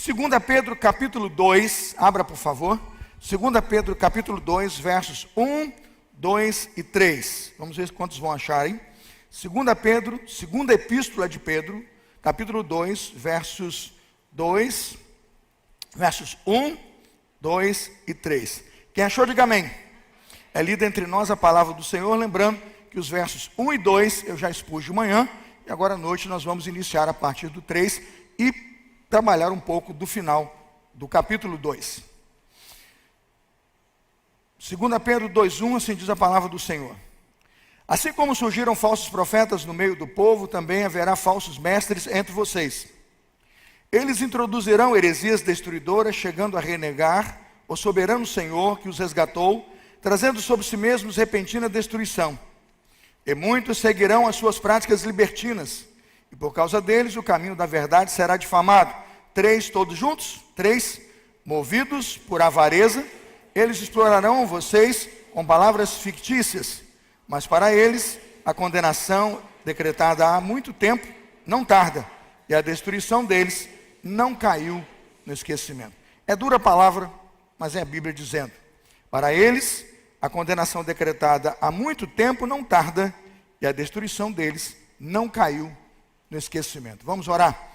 2 Pedro capítulo 2, abra por favor. 2 Pedro capítulo 2, versos 1, 2 e 3. Vamos ver quantos vão achar, hein? 2 Pedro, segunda epístola de Pedro, capítulo 2, versos 1, 2 e 3. Quem achou, diga amém. É lida entre nós a palavra do Senhor, lembrando que os versos 1 e 2 eu já expus de manhã, e agora à noite nós vamos iniciar a partir do 3 e trabalhar um pouco do final do capítulo 2. 2 Pedro 2:1, assim diz a palavra do Senhor. Assim como surgiram falsos profetas no meio do povo, também haverá falsos mestres entre vocês. Eles introduzirão heresias destruidoras, chegando a renegar o soberano Senhor que os resgatou, trazendo sobre si mesmos repentina destruição. E muitos seguirão as suas práticas libertinas, e por causa deles o caminho da verdade será difamado. 3, todos juntos? 3, movidos por avareza, eles explorarão vocês com palavras fictícias, mas para eles a condenação decretada há muito tempo não tarda, e a destruição deles não caiu no esquecimento. É dura a palavra, mas é a Bíblia dizendo. Para eles a condenação decretada há muito tempo não tarda, e a destruição deles não caiu no esquecimento. Vamos orar.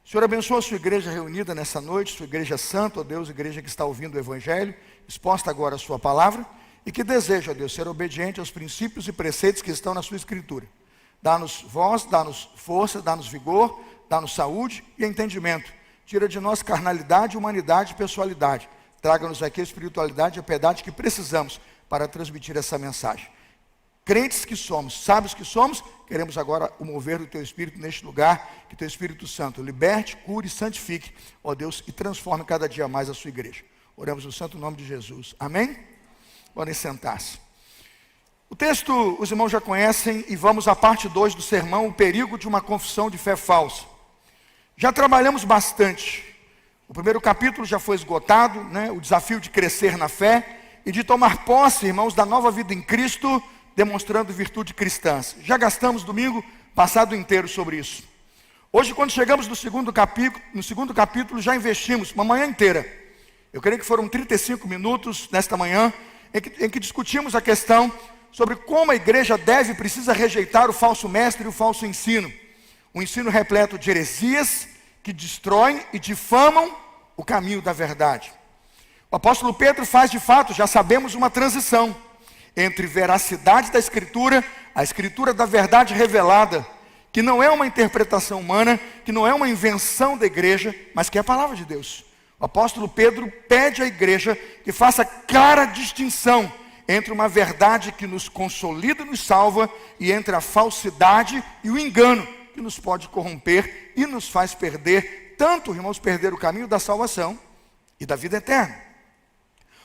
Senhor, abençoa a sua igreja reunida nessa noite, sua igreja santa, ó Deus, igreja que está ouvindo o Evangelho, exposta agora a sua palavra, e que deseja, ó Deus, ser obediente aos princípios e preceitos que estão na sua Escritura. Dá-nos voz, dá-nos força, dá-nos vigor, dá-nos saúde e entendimento. Tira de nós carnalidade, humanidade e pessoalidade. Traga-nos aqui a espiritualidade e a piedade que precisamos para transmitir essa mensagem. Crentes que somos, sábios que somos, queremos agora o mover do Teu Espírito neste lugar, que Teu Espírito Santo liberte, cure e santifique, ó Deus, e transforme cada dia mais a sua igreja. Oramos no santo nome de Jesus. Amém? Podem sentar-se. O texto os irmãos já conhecem e vamos à parte 2 do sermão, o perigo de uma confissão de fé falsa. Já trabalhamos bastante. O primeiro capítulo já foi esgotado, né? O desafio de crescer na fé e de tomar posse, irmãos, da nova vida em Cristo, demonstrando virtude cristã. Já gastamos domingo passado inteiro sobre isso. Hoje, quando chegamos no segundo capítulo, já investimos uma manhã inteira. Eu creio que foram 35 minutos nesta manhã, em que discutimos a questão sobre como a igreja deve e precisa rejeitar o falso mestre e o falso ensino. Um ensino repleto de heresias que destroem e difamam o caminho da verdade. O apóstolo Pedro faz de fato, já sabemos, uma transição entre veracidade da Escritura, a Escritura da verdade revelada, que não é uma interpretação humana, que não é uma invenção da igreja, mas que é a palavra de Deus. O apóstolo Pedro pede à igreja que faça clara distinção entre uma verdade que nos consolida e nos salva, e entre a falsidade e o engano, que nos pode corromper e nos faz perder, tanto, irmãos, perder o caminho da salvação e da vida eterna.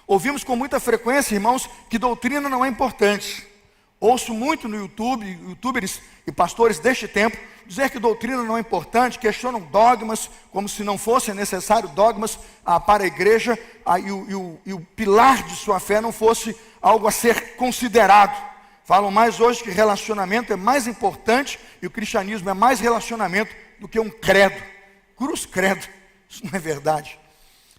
Ouvimos com muita frequência, irmãos, que doutrina não é importante. Ouço muito no YouTube, youtubers e pastores deste tempo, dizer que doutrina não é importante, questionam dogmas, como se não fosse necessário dogmas para a igreja, e o pilar de sua fé não fosse algo a ser considerado. Falam mais hoje que relacionamento é mais importante, e o cristianismo é mais relacionamento do que um credo. Cruz credo, isso não é verdade.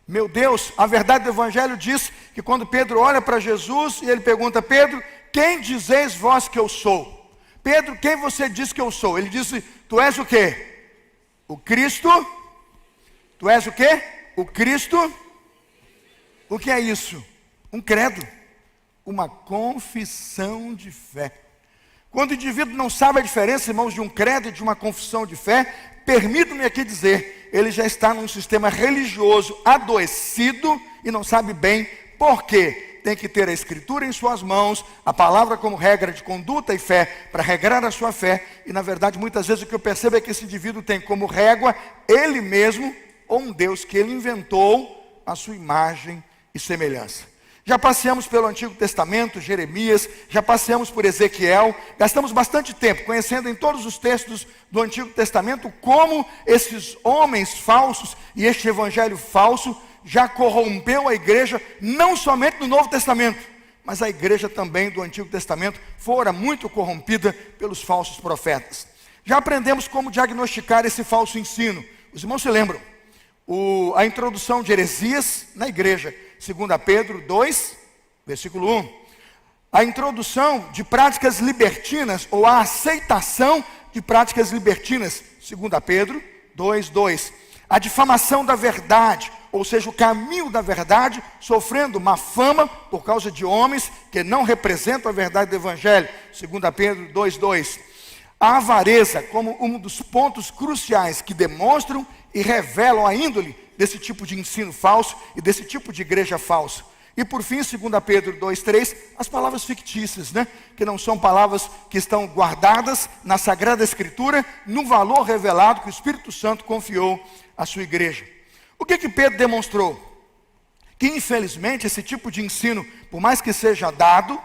Meu Deus, a verdade do Evangelho diz que quando Pedro olha para Jesus e ele pergunta: Pedro, quem dizeis vós que eu sou? Pedro, quem você diz que eu sou? Ele disse: tu és o quê? O Cristo? Tu és o quê? O Cristo? O que é isso? Um credo, uma confissão de fé. Quando o indivíduo não sabe a diferença, irmãos, de um credo e de uma confissão de fé, permita-me aqui dizer, ele já está num sistema religioso adoecido e não sabe bem por quê. Tem que ter a Escritura em suas mãos, a palavra como regra de conduta e fé, para regrar a sua fé. E na verdade, muitas vezes o que eu percebo é que esse indivíduo tem como régua ele mesmo, ou um Deus que ele inventou a sua imagem e semelhança. Já passeamos pelo Antigo Testamento, Jeremias, já passeamos por Ezequiel, gastamos bastante tempo conhecendo em todos os textos do Antigo Testamento como esses homens falsos e este evangelho falso já corrompeu a igreja, não somente no Novo Testamento, mas a igreja também do Antigo Testamento fora muito corrompida pelos falsos profetas. Já aprendemos como diagnosticar esse falso ensino. Os irmãos se lembram, a introdução de heresias na igreja. 2 Pedro 2, versículo 1. A introdução de práticas libertinas, ou a aceitação de práticas libertinas. 2 Pedro 2, 2. A difamação da verdade, ou seja, o caminho da verdade, sofrendo má fama por causa de homens que não representam a verdade do Evangelho. 2 Pedro 2, 2. A avareza como um dos pontos cruciais que demonstram e revelam a índole desse tipo de ensino falso e desse tipo de igreja falsa. E por fim, 2 Pedro 2, 3, as palavras fictícias, que não são palavras que estão guardadas na Sagrada Escritura, no valor revelado que o Espírito Santo confiou à sua igreja. O que Pedro demonstrou? Que infelizmente esse tipo de ensino, por mais que seja dado,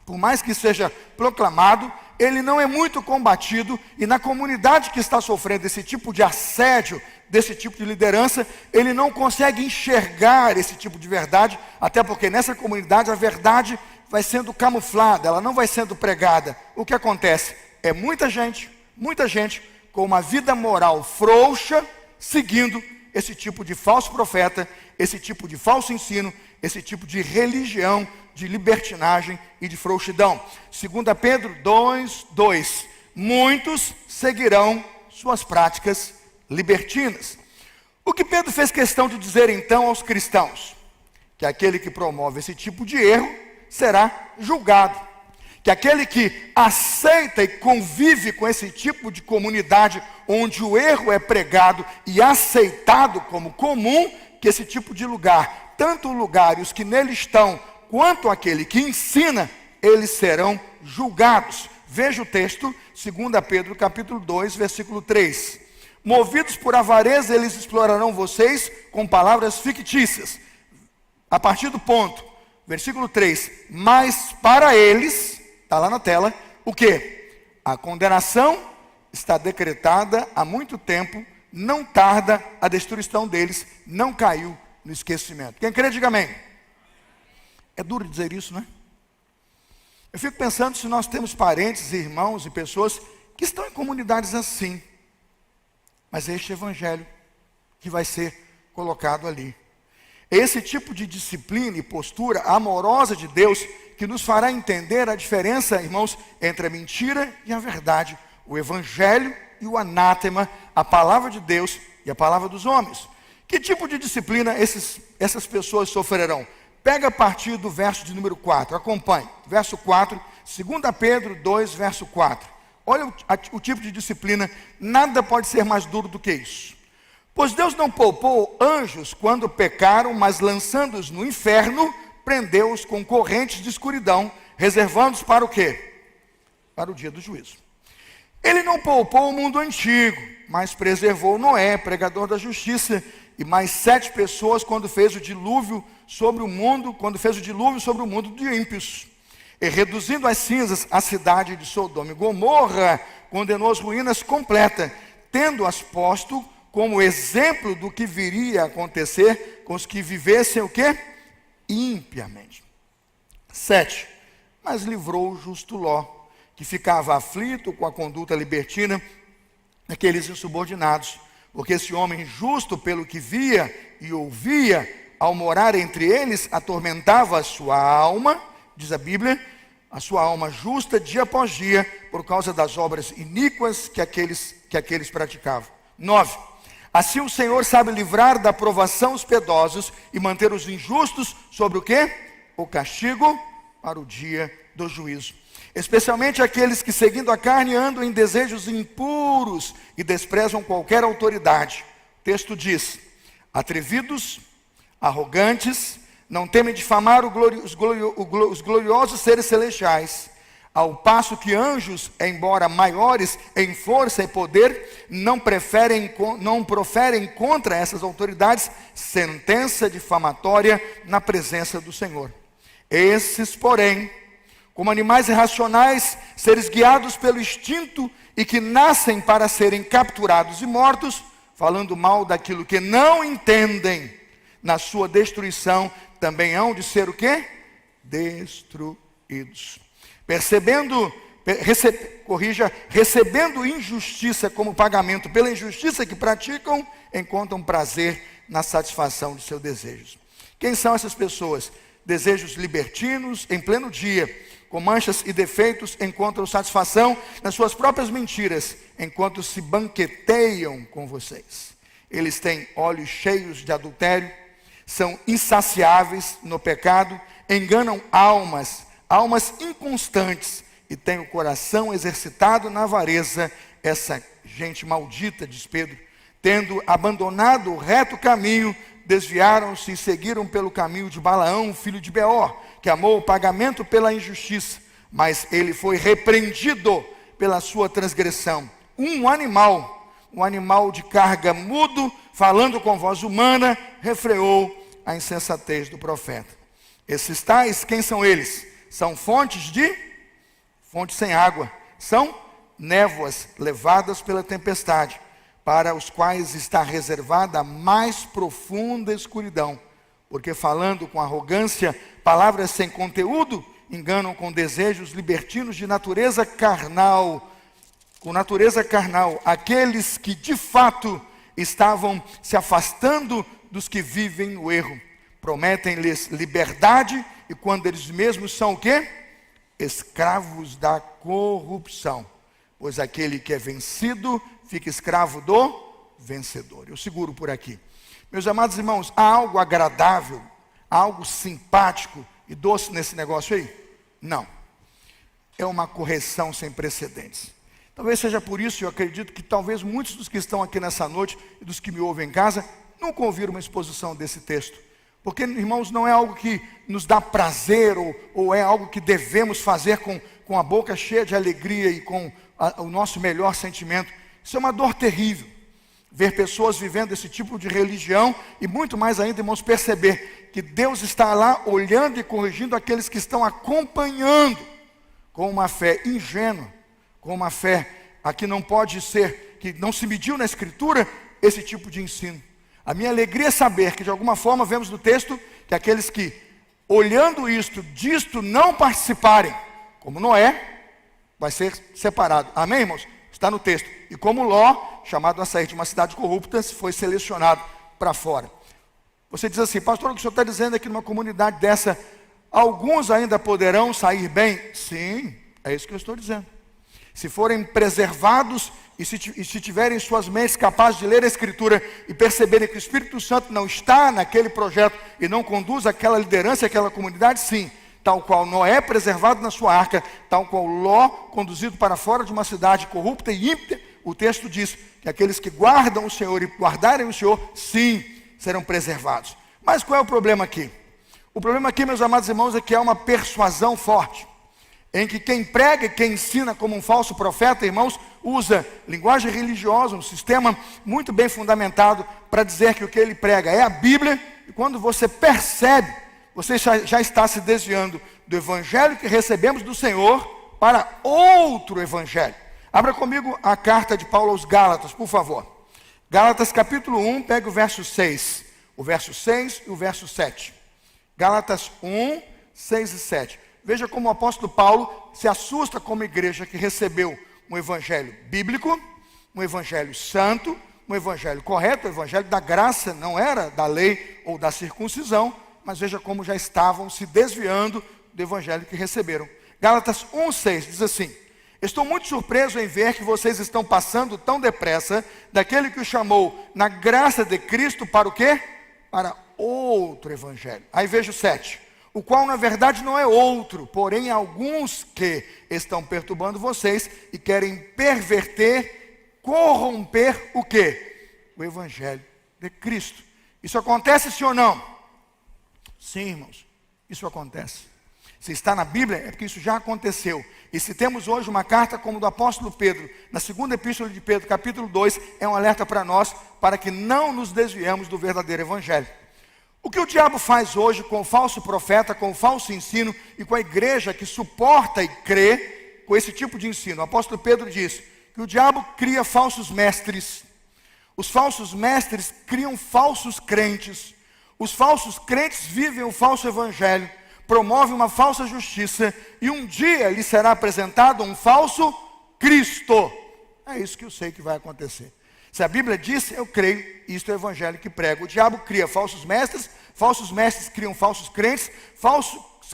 por mais que seja proclamado, ele não é muito combatido, e na comunidade que está sofrendo esse tipo de assédio, desse tipo de liderança, ele não consegue enxergar esse tipo de verdade, até porque nessa comunidade a verdade vai sendo camuflada, ela não vai sendo pregada. O que acontece? É muita gente com uma vida moral frouxa, seguindo esse tipo de falso profeta, esse tipo de falso ensino, esse tipo de religião, de libertinagem e de frouxidão. 2 Pedro 2, 2. Muitos seguirão suas práticas libertinas. O que Pedro fez questão de dizer então aos cristãos? Que aquele que promove esse tipo de erro será julgado. Que aquele que aceita e convive com esse tipo de comunidade, onde o erro é pregado e aceitado como comum, que esse tipo de lugar, tanto o lugar e os que nele estão, quanto aquele que ensina, eles serão julgados. Veja o texto, 2 Pedro capítulo 2, versículo 3. Movidos por avareza, eles explorarão vocês com palavras fictícias. A partir do ponto, versículo 3. Mas para eles, está lá na tela, o quê? A condenação está decretada há muito tempo, não tarda a destruição deles, não caiu no esquecimento. Quem crê, diga amém. É duro dizer isso, não é? Eu fico pensando se nós temos parentes, irmãos e pessoas que estão em comunidades assim. Mas é este evangelho que vai ser colocado ali. É esse tipo de disciplina e postura amorosa de Deus que nos fará entender a diferença, irmãos, entre a mentira e a verdade, o evangelho e o anátema, a palavra de Deus e a palavra dos homens. Que tipo de disciplina essas pessoas sofrerão? Pega a partir do verso de número 4, acompanhe. Verso 4, 2 Pedro 2, verso 4. Olha o tipo de disciplina, nada pode ser mais duro do que isso. Pois Deus não poupou anjos quando pecaram, mas lançando-os no inferno, prendeu-os com correntes de escuridão, reservando-os para o quê? Para o dia do juízo. Ele não poupou o mundo antigo, mas preservou Noé, pregador da justiça, e mais 7 pessoas quando fez o dilúvio sobre o mundo de ímpios. E reduzindo às cinzas a cidade de Sodoma e Gomorra, condenou as ruínas completas, tendo-as posto como exemplo do que viria a acontecer com os que vivessem o quê? Impiamente. 7. Mas livrou o justo Ló, que ficava aflito com a conduta libertina daqueles insubordinados, porque esse homem justo, pelo que via e ouvia, ao morar entre eles, atormentava a sua alma, diz a Bíblia, a sua alma justa dia após dia, por causa das obras iníquas que aqueles praticavam. 9. Assim o Senhor sabe livrar da provação os piedosos e manter os injustos sobre o quê? O castigo para o dia do juízo. Especialmente aqueles que, seguindo a carne, andam em desejos impuros e desprezam qualquer autoridade. O texto diz: atrevidos, arrogantes, não temem difamar os gloriosos seres celestiais, ao passo que anjos, embora maiores em força e poder, não proferem contra essas autoridades sentença difamatória na presença do Senhor. Esses, porém, como animais irracionais, seres guiados pelo instinto e que nascem para serem capturados e mortos, falando mal daquilo que não entendem, na sua destruição também hão de ser o quê? Destruídos. Recebendo injustiça como pagamento pela injustiça que praticam, encontram prazer na satisfação de seus desejos. Quem são essas pessoas? Desejos libertinos em pleno dia, com manchas e defeitos, encontram satisfação nas suas próprias mentiras, enquanto se banqueteiam com vocês. Eles têm olhos cheios de adultério, são insaciáveis no pecado, enganam almas inconstantes, e têm o coração exercitado na avareza. Essa gente maldita, diz Pedro, tendo abandonado o reto caminho, desviaram-se e seguiram pelo caminho de Balaão, filho de Beor, que amou o pagamento pela injustiça, mas ele foi repreendido pela sua transgressão. Um animal de carga mudo, falando com voz humana, refreou a insensatez do profeta. Esses tais, quem são eles? São fontes sem água, são névoas levadas pela tempestade, para os quais está reservada a mais profunda escuridão, porque falando com arrogância, palavras sem conteúdo, enganam com desejos libertinos de natureza carnal, aqueles que de fato estavam se afastando dos que vivem no erro. Prometem-lhes liberdade, e quando eles mesmos são o quê? Escravos da corrupção. Pois aquele que é vencido fica escravo do vencedor. Eu seguro por aqui. Meus amados irmãos, há algo agradável, há algo simpático e doce nesse negócio aí? Não. É uma correção sem precedentes. Talvez seja por isso, eu acredito que talvez muitos dos que estão aqui nessa noite e dos que me ouvem em casa nunca ouviram uma exposição desse texto. Porque, irmãos, não é algo que nos dá prazer ou é algo que devemos fazer com a boca cheia de alegria e com o nosso melhor sentimento. Isso é uma dor terrível. Ver pessoas vivendo esse tipo de religião e muito mais ainda, irmãos, perceber que Deus está lá olhando e corrigindo aqueles que estão acompanhando com uma fé ingênua, com uma fé a que não pode ser, que não se mediu na Escritura esse tipo de ensino. A minha alegria é saber que de alguma forma vemos no texto que aqueles que, olhando disto não participarem, como Noé, vai ser separado. Amém, irmãos? Está no texto. E como Ló, chamado a sair de uma cidade corrupta, foi selecionado para fora. Você diz assim: pastor, o que o senhor está dizendo é que numa comunidade dessa, alguns ainda poderão sair bem? Sim, é isso que eu estou dizendo. Se forem preservados e se tiverem suas mentes capazes de ler a Escritura e perceberem que o Espírito Santo não está naquele projeto e não conduz aquela liderança, aquela comunidade, sim. Tal qual Noé preservado na sua arca, tal qual Ló conduzido para fora de uma cidade corrupta e ímpia, o texto diz que aqueles que guardam o Senhor e guardarem o Senhor, sim, serão preservados. Mas qual é o problema aqui? O problema aqui, meus amados irmãos, é que há uma persuasão forte, em que quem prega e quem ensina como um falso profeta, irmãos, usa linguagem religiosa, um sistema muito bem fundamentado para dizer que o que ele prega é a Bíblia, e quando você percebe, você já está se desviando do evangelho que recebemos do Senhor para outro evangelho. Abra comigo a carta de Paulo aos Gálatas, por favor. Gálatas capítulo 1, pega o verso 6. O verso 6 e o verso 7. Gálatas 1, 6 e 7. Veja como o apóstolo Paulo se assusta como igreja que recebeu um evangelho bíblico, um evangelho santo, um evangelho correto, o evangelho da graça, não era da lei ou da circuncisão, mas veja como já estavam se desviando do evangelho que receberam. Gálatas 1,6 diz assim: estou muito surpreso em ver que vocês estão passando tão depressa daquele que o chamou na graça de Cristo para o quê? Para outro evangelho. Aí veja o 7. O qual na verdade não é outro, porém alguns que estão perturbando vocês e querem corromper o quê? O evangelho de Cristo. Isso acontece sim ou não? Sim, irmãos, isso acontece. Se está na Bíblia, é porque isso já aconteceu. E se temos hoje uma carta como do apóstolo Pedro, na segunda epístola de Pedro, capítulo 2, é um alerta para nós, para que não nos desviemos do verdadeiro evangelho. O que o diabo faz hoje com o falso profeta, com o falso ensino e com a igreja que suporta e crê com esse tipo de ensino? O apóstolo Pedro diz que o diabo cria falsos mestres. Os falsos mestres criam falsos crentes. Os falsos crentes vivem o falso evangelho, promovem uma falsa justiça e um dia lhe será apresentado um falso Cristo. É isso que eu sei que vai acontecer. Se a Bíblia diz, eu creio, isto é o evangelho que prego. O diabo cria falsos mestres criam falsos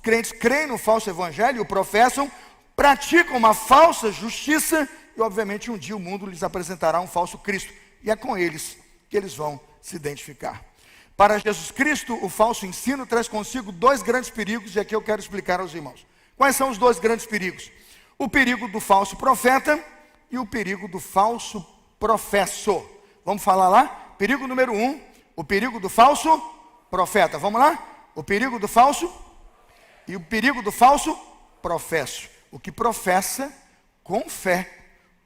crentes creem no falso evangelho, o professam, praticam uma falsa justiça e obviamente um dia o mundo lhes apresentará um falso Cristo. E é com eles que eles vão se identificar. Para Jesus Cristo, o falso ensino traz consigo dois grandes perigos, e aqui eu quero explicar aos irmãos. Quais são os dois grandes perigos? O perigo do falso profeta e o perigo do falso professo. Vamos falar lá? Perigo número 1, o perigo do falso profeta. Vamos lá? O perigo do falso e o perigo do falso professo. O que professa com fé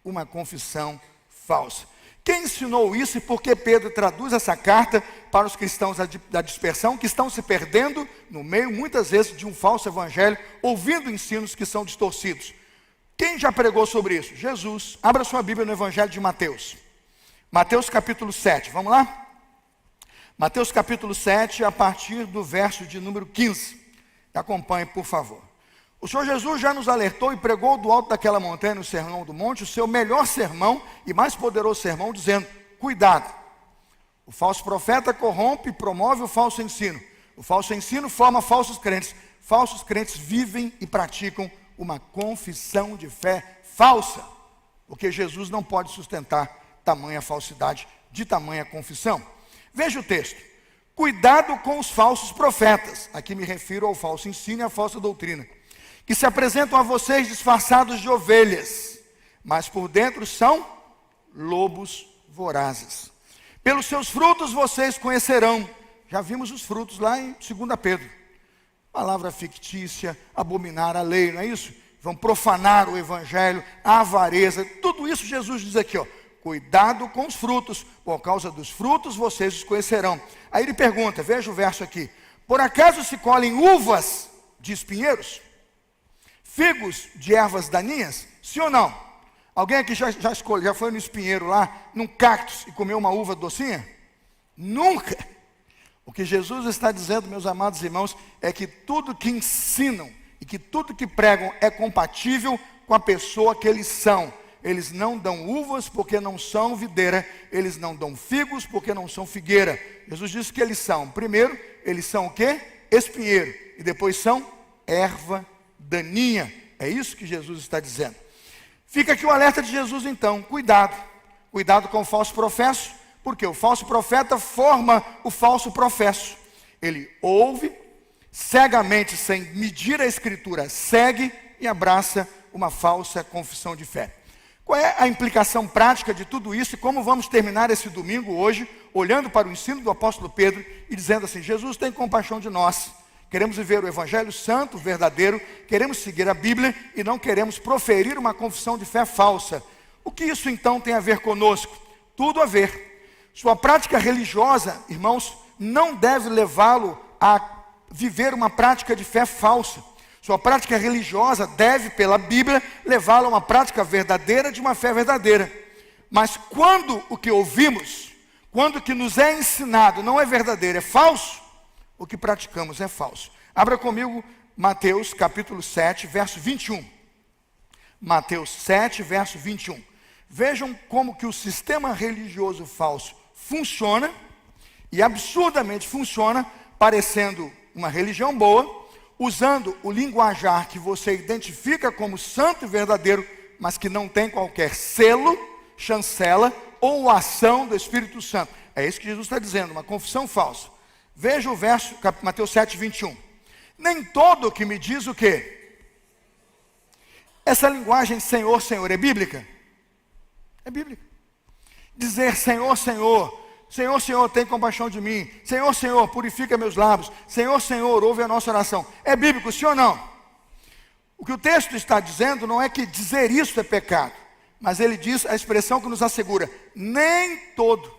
uma confissão falsa. Quem ensinou isso e por que Pedro traduz essa carta para os cristãos da dispersão que estão se perdendo no meio, muitas vezes, de um falso evangelho, ouvindo ensinos que são distorcidos? Quem já pregou sobre isso? Jesus. Abra sua Bíblia no Evangelho de Mateus. Mateus capítulo 7, vamos lá? Mateus capítulo 7, a partir do verso de número 15. Acompanhe, por favor. O Senhor Jesus já nos alertou e pregou do alto daquela montanha, no Sermão do Monte, o seu melhor sermão e mais poderoso sermão, dizendo: cuidado, o falso profeta corrompe e promove o falso ensino. O falso ensino forma falsos crentes vivem e praticam uma confissão de fé falsa, porque Jesus não pode sustentar tamanha falsidade de tamanha confissão. Veja o texto: cuidado com os falsos profetas, aqui me refiro ao falso ensino e à falsa doutrina, que se apresentam a vocês disfarçados de ovelhas, mas por dentro são lobos vorazes. Pelos seus frutos vocês conhecerão. Já vimos os frutos lá em 2 Pedro. Palavra fictícia, abominar a lei, não é isso? Vão profanar o evangelho, a avareza, tudo isso Jesus diz aqui, ó. Cuidado com os frutos, por causa dos frutos vocês os conhecerão. Aí ele pergunta, veja o verso aqui: por acaso se colhem uvas de espinheiros? Figos de ervas daninhas? Sim ou não? Alguém aqui já foi no espinheiro lá, num cactus, e comeu uma uva docinha? Nunca! O que Jesus está dizendo, meus amados irmãos, é que tudo que ensinam e que tudo que pregam é compatível com a pessoa que eles são. Eles não dão uvas porque não são videira, eles não dão figos porque não são figueira. Jesus disse que eles são, primeiro, eles são o quê? Espinheiro, e depois são erva daninha. É isso que Jesus está dizendo. Fica aqui o alerta de Jesus então: cuidado com o falso professo, porque o falso profeta forma o falso professo. Ele ouve cegamente, sem medir a escritura, segue e abraça uma falsa confissão de fé. Qual é a implicação prática de tudo isso e como vamos terminar esse domingo hoje, olhando para o ensino do apóstolo Pedro e dizendo assim: Jesus tem compaixão de nós, queremos viver o evangelho santo, verdadeiro, queremos seguir a Bíblia e não queremos proferir uma confissão de fé falsa. O que isso então tem a ver conosco? Tudo a ver. Sua prática religiosa, irmãos, não deve levá-lo a viver uma prática de fé falsa. Sua prática religiosa deve, pela Bíblia, levá-lo a uma prática verdadeira de uma fé verdadeira. Mas quando o que ouvimos, quando o que nos é ensinado não é verdadeiro, é falso, o que praticamos é falso. Abra comigo Mateus capítulo 7, verso 21. Mateus 7, verso 21. Vejam como que o sistema religioso falso funciona, e absurdamente funciona, parecendo uma religião boa, usando o linguajar que você identifica como santo e verdadeiro, mas que não tem qualquer selo, chancela ou ação do Espírito Santo. É isso que Jesus está dizendo, uma confissão falsa. Veja o verso, Mateus 7, 21. Nem todo que me diz o quê? Essa linguagem Senhor, Senhor é bíblica? É bíblica. Dizer Senhor, Senhor, Senhor, Senhor, tem compaixão de mim. Senhor, Senhor, purifica meus lábios. Senhor, Senhor, ouve a nossa oração. É bíblico, sim ou não? O que o texto está dizendo não é que dizer isso é pecado, mas ele diz a expressão que nos assegura: nem todo.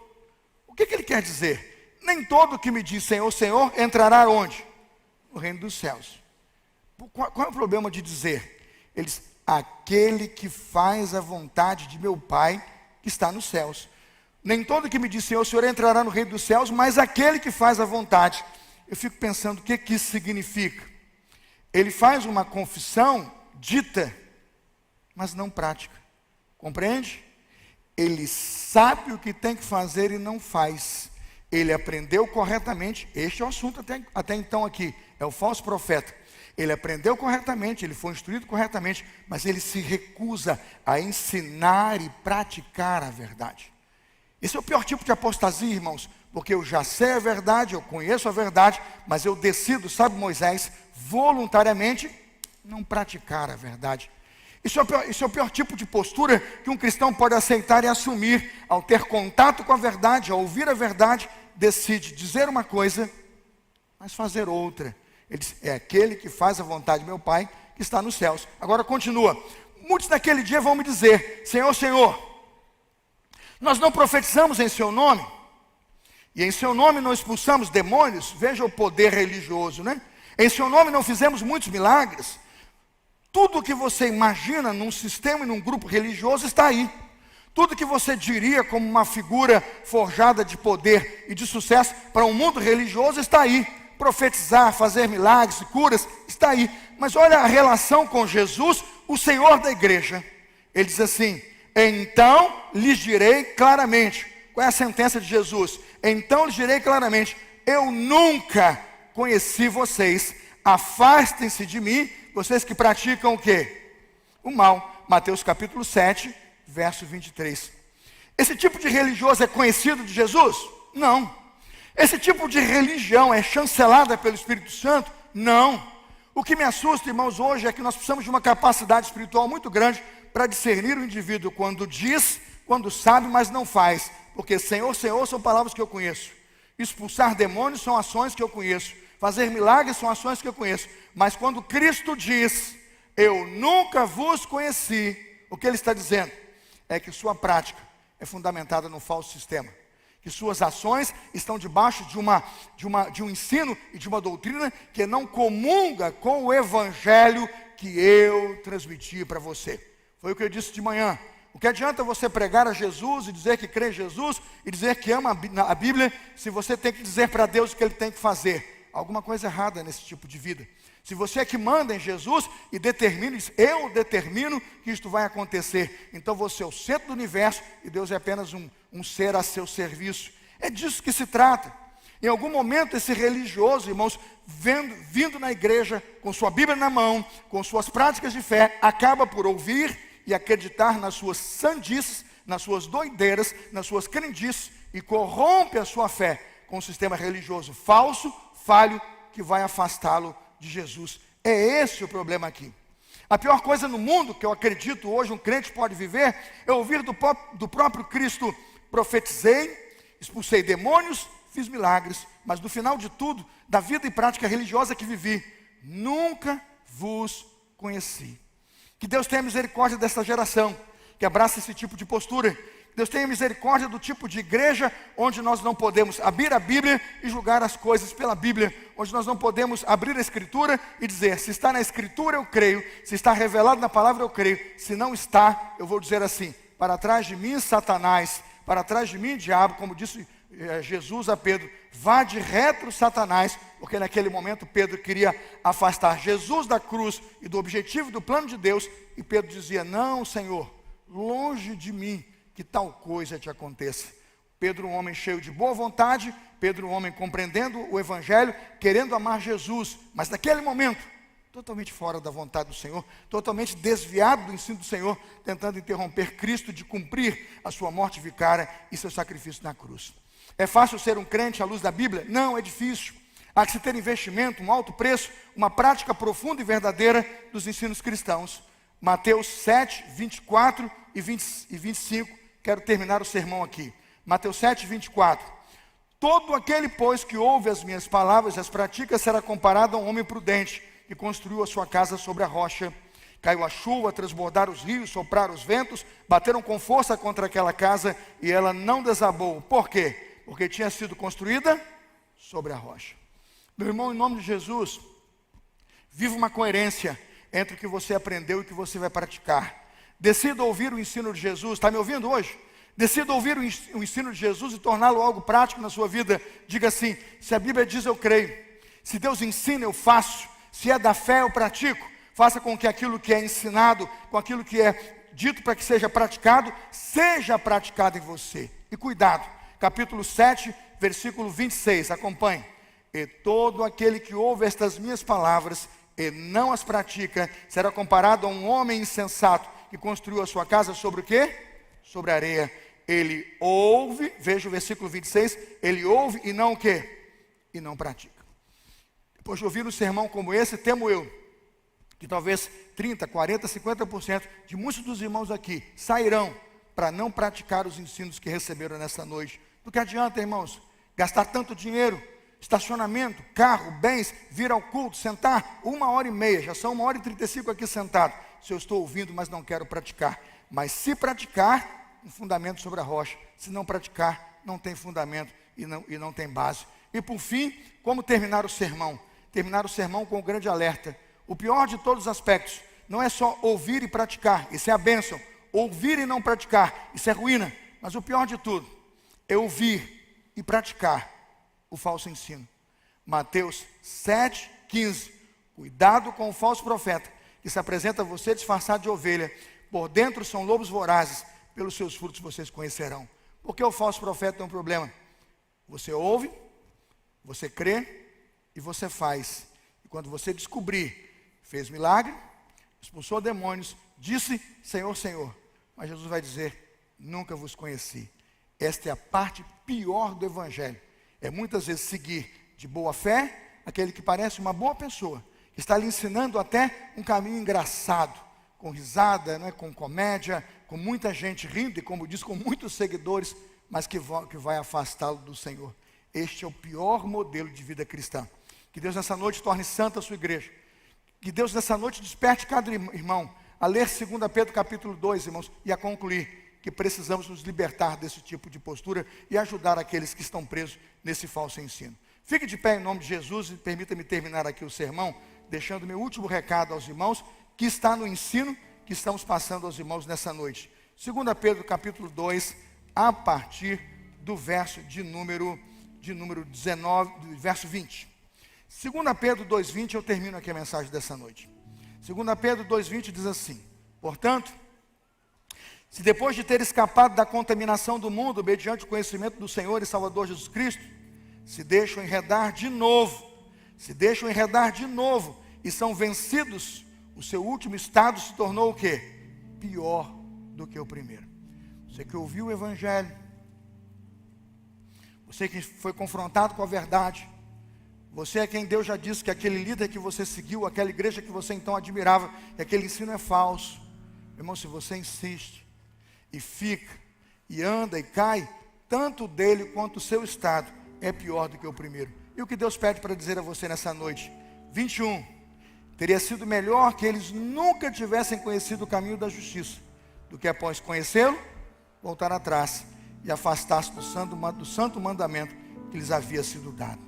O que ele quer dizer? Nem todo que me diz Senhor, Senhor, entrará onde? No reino dos céus. Qual é o problema de dizer? Ele diz: aquele que faz a vontade de meu Pai que está nos céus. Nem todo que me diz Senhor, Senhor entrará no reino dos céus, mas aquele que faz a vontade. Eu fico pensando, o que isso significa? Ele faz uma confissão dita, mas não prática. Compreende? ele sabe o que tem que fazer e não faz. Ele aprendeu corretamente, este é o assunto até então aqui, é o falso profeta. Ele aprendeu corretamente, ele foi instruído corretamente, mas ele se recusa a ensinar e praticar a verdade. Esse é o pior tipo de apostasia, irmãos, porque eu já sei a verdade, eu conheço a verdade, mas eu decido, sabe Moisés, voluntariamente não praticar a verdade. Isso é o pior tipo de postura que um cristão pode aceitar e assumir ao ter contato com a verdade, ao ouvir a verdade, decide dizer uma coisa, mas fazer outra. Ele diz, é aquele que faz a vontade de meu Pai que está nos céus. Agora continua. Muitos naquele dia vão me dizer, Senhor, Senhor, nós não profetizamos em seu nome, e em seu nome não expulsamos demônios. Veja o poder religioso, né? Em seu nome não fizemos muitos milagres. Tudo o que você imagina num sistema e num grupo religioso está aí. Tudo que você diria como uma figura forjada de poder e de sucesso para um mundo religioso está aí. Profetizar, fazer milagres e curas, está aí. Mas olha a relação com Jesus, o Senhor da igreja. Ele diz assim, então lhes direi claramente. Qual é a sentença de Jesus? Então lhes direi claramente, eu nunca conheci vocês, afastem-se de mim, vocês que praticam o quê? O mal. Mateus capítulo 7, verso 23. Esse tipo de religioso é conhecido de Jesus? Não. Esse tipo de religião é chancelada pelo Espírito Santo? Não. O que me assusta, irmãos, hoje é que nós precisamos de uma capacidade espiritual muito grande para discernir o indivíduo quando diz, quando sabe, mas não faz. Porque Senhor, Senhor são palavras que eu conheço. Expulsar demônios são ações que eu conheço. Fazer milagres são ações que eu conheço. Mas quando Cristo diz, eu nunca vos conheci, o que ele está dizendo é que sua prática é fundamentada no falso sistema. Que suas ações estão debaixo de um ensino e de uma doutrina que não comunga com o evangelho que eu transmiti para você. Foi o que eu disse de manhã. O que adianta você pregar a Jesus e dizer que crê em Jesus e dizer que ama a Bíblia, se você tem que dizer para Deus o que ele tem que fazer? Alguma coisa errada nesse tipo de vida. Se você é que manda em Jesus e determina, eu determino que isto vai acontecer, então você é o centro do universo e Deus é apenas um ser a seu serviço. É disso que se trata. Em algum momento esse religioso, irmãos, vindo na igreja com sua Bíblia na mão, com suas práticas de fé, acaba por ouvir e acreditar nas suas sandices, nas suas doideiras, nas suas crendices e corrompe a sua fé com um sistema religioso falso, falho, que vai afastá-lo de Jesus. É esse o problema aqui. A pior coisa no mundo que eu acredito hoje um crente pode viver é ouvir do próprio Cristo, profetizei, expulsei demônios, fiz milagres, mas no final de tudo, da vida e prática religiosa que vivi, nunca vos conheci. Que Deus tenha misericórdia dessa geração que abraça esse tipo de postura. Deus tenha misericórdia do tipo de igreja onde nós não podemos abrir a Bíblia e julgar as coisas pela Bíblia, onde nós não podemos abrir a Escritura e dizer, se está na Escritura eu creio, se está revelado na palavra eu creio, se não está, eu vou dizer assim, para trás de mim Satanás, para trás de mim diabo, como disse Jesus a Pedro, vá de retro Satanás, porque naquele momento Pedro queria afastar Jesus da cruz e do objetivo do plano de Deus, e Pedro dizia, não Senhor, longe de mim que tal coisa te aconteça. Pedro, um homem cheio de boa vontade, Pedro, um homem compreendendo o Evangelho, querendo amar Jesus, mas naquele momento, totalmente fora da vontade do Senhor, totalmente desviado do ensino do Senhor, tentando interromper Cristo de cumprir a sua morte vicária e seu sacrifício na cruz. É fácil ser um crente à luz da Bíblia? Não, é difícil. Há que se ter investimento, um alto preço, uma prática profunda e verdadeira dos ensinos cristãos. Mateus 7, 24 e 25, quero terminar o sermão aqui. Mateus 7, 24. Todo aquele, pois, que ouve as minhas palavras e as pratica, será comparado a um homem prudente, que construiu a sua casa sobre a rocha. Caiu a chuva, transbordaram os rios, sopraram os ventos, bateram com força contra aquela casa e ela não desabou. Por quê? Porque tinha sido construída sobre a rocha. Meu irmão, em nome de Jesus, viva uma coerência entre o que você aprendeu e o que você vai praticar. Decida ouvir o ensino de Jesus. Está me ouvindo hoje? Decida ouvir o ensino de Jesus e torná-lo algo prático na sua vida. Diga assim, se a Bíblia diz eu creio, se Deus ensina eu faço, se é da fé eu pratico. Faça com que aquilo que é ensinado, com aquilo que é dito para que seja praticado em você. E cuidado, capítulo 7, versículo 26, acompanhe. E todo aquele que ouve estas minhas palavras e não as pratica, será comparado a um homem insensato que construiu a sua casa sobre o quê? Sobre a areia. Ele ouve, veja o versículo 26, ele ouve e não o quê? E não pratica. Depois de ouvir um sermão como esse, temo eu, que talvez 30, 40, 50% de muitos dos irmãos aqui sairão para não praticar os ensinos que receberam nessa noite. Do que adianta, irmãos, gastar tanto dinheiro, estacionamento, carro, bens, vir ao culto, sentar 1h30, já são 1h35 aqui sentado. Se eu estou ouvindo, mas não quero praticar. Mas se praticar, um fundamento sobre a rocha. Se não praticar, não tem fundamento e não tem base. E por fim, como terminar o sermão? Terminar o sermão com um grande alerta. O pior de todos os aspectos, não é só ouvir e praticar, isso é a bênção. Ouvir e não praticar, isso é ruína. Mas o pior de tudo, é ouvir e praticar o falso ensino. Mateus 7,15. Cuidado com o falso profeta, que se apresenta a você disfarçado de ovelha. Por dentro são lobos vorazes, pelos seus frutos vocês conhecerão. Porque o falso profeta tem um problema. Você ouve, você crê e você faz. E quando você descobrir, fez milagre, expulsou demônios, disse, Senhor, Senhor. Mas Jesus vai dizer, nunca vos conheci. Esta é a parte pior do evangelho. É muitas vezes seguir de boa fé aquele que parece uma boa pessoa, que está lhe ensinando até um caminho engraçado, com risada, né, com comédia, com muita gente rindo e, como diz, com muitos seguidores, mas que vai afastá-lo do Senhor. Este é o pior modelo de vida cristã. Que Deus nessa noite torne santa a sua igreja. Que Deus nessa noite desperte cada irmão a ler 2 Pedro capítulo 2, irmãos, e a concluir que precisamos nos libertar desse tipo de postura e ajudar aqueles que estão presos nesse falso ensino. Fique de pé em nome de Jesus e permita-me terminar aqui o sermão, deixando meu último recado aos irmãos, que está no ensino que estamos passando aos irmãos nessa noite. 2 Pedro capítulo 2, a partir do verso de número 19, do verso 20. 2 Pedro 2,20, eu termino aqui a mensagem dessa noite. 2 Pedro 2,20 diz assim: portanto, se depois de ter escapado da contaminação do mundo, mediante o conhecimento do Senhor e Salvador Jesus Cristo, se deixam enredar de novo, e são vencidos, o seu último estado se tornou o quê? Pior do que o primeiro. Você que ouviu o Evangelho, você que foi confrontado com a verdade, você é quem Deus já disse que aquele líder que você seguiu, aquela igreja que você então admirava, que aquele ensino é falso. Irmão, se você insiste, e fica, e anda, e cai, tanto dele quanto o seu estado é pior do que o primeiro. E o que Deus pede para dizer a você nessa noite? 21. Teria sido melhor que eles nunca tivessem conhecido o caminho da justiça, do que após conhecê-lo, voltar atrás e afastar-se do santo mandamento que lhes havia sido dado.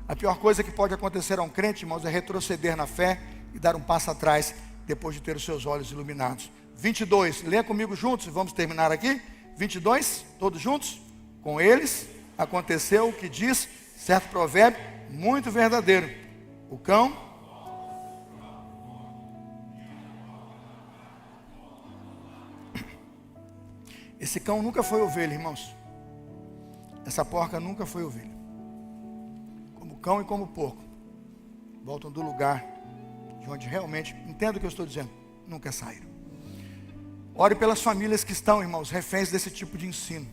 A pior coisa que pode acontecer a um crente, irmãos, é retroceder na fé e dar um passo atrás, depois de ter os seus olhos iluminados. 22, leia comigo juntos e vamos terminar aqui. 22, todos juntos? Com eles aconteceu o que diz certo provérbio muito verdadeiro: o cão esse cão nunca foi ovelha, irmãos. Essa porca nunca foi ovelha. Como cão e como porco, voltam do lugar de onde realmente, entendo o que eu estou dizendo, nunca saíram. Ore pelas famílias que estão, irmãos, reféns desse tipo de ensino.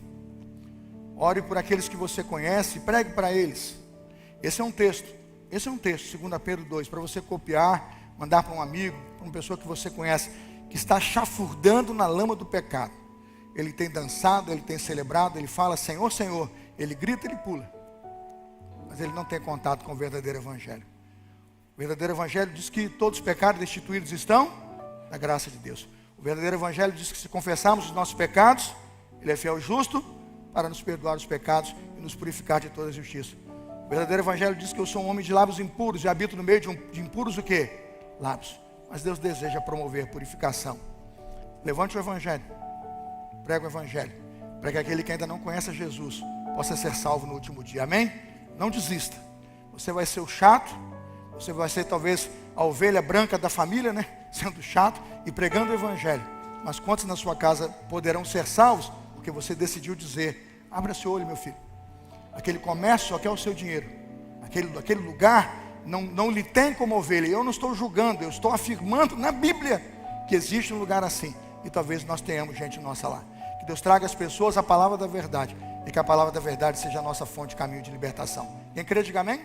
Ore por aqueles que você conhece, pregue para eles. Esse é um texto, 2 Pedro 2, para você copiar, mandar para um amigo, para uma pessoa que você conhece, que está chafurdando na lama do pecado. Ele tem dançado, ele tem celebrado, ele fala Senhor, Senhor, ele grita, ele pula. Mas ele não tem contato com o verdadeiro evangelho. O verdadeiro evangelho diz que todos os pecados destituídos estão na graça de Deus. O verdadeiro evangelho diz que se confessarmos os nossos pecados, ele é fiel e justo para nos perdoar os pecados e nos purificar de toda a justiça. O verdadeiro evangelho diz que eu sou um homem de lábios impuros e habito no meio de impuros o quê? Lábios. Mas Deus deseja promover purificação. Levante o evangelho, prega o evangelho, para que aquele que ainda não conhece a Jesus possa ser salvo no último dia. Amém? Não desista. Você vai ser o chato, você vai ser talvez a ovelha branca da família, né? Sendo chato e pregando o evangelho. Mas quantos na sua casa poderão ser salvos? Porque você decidiu dizer: abra seu olho, meu filho. Aquele comércio só quer o seu dinheiro. Aquele lugar não lhe tem como ovelha. Eu não estou julgando, eu estou afirmando na Bíblia que existe um lugar assim. E talvez nós tenhamos gente nossa lá. Que Deus traga às pessoas a palavra da verdade. E que a palavra da verdade seja a nossa fonte de caminho de libertação. Quem crê, diga amém?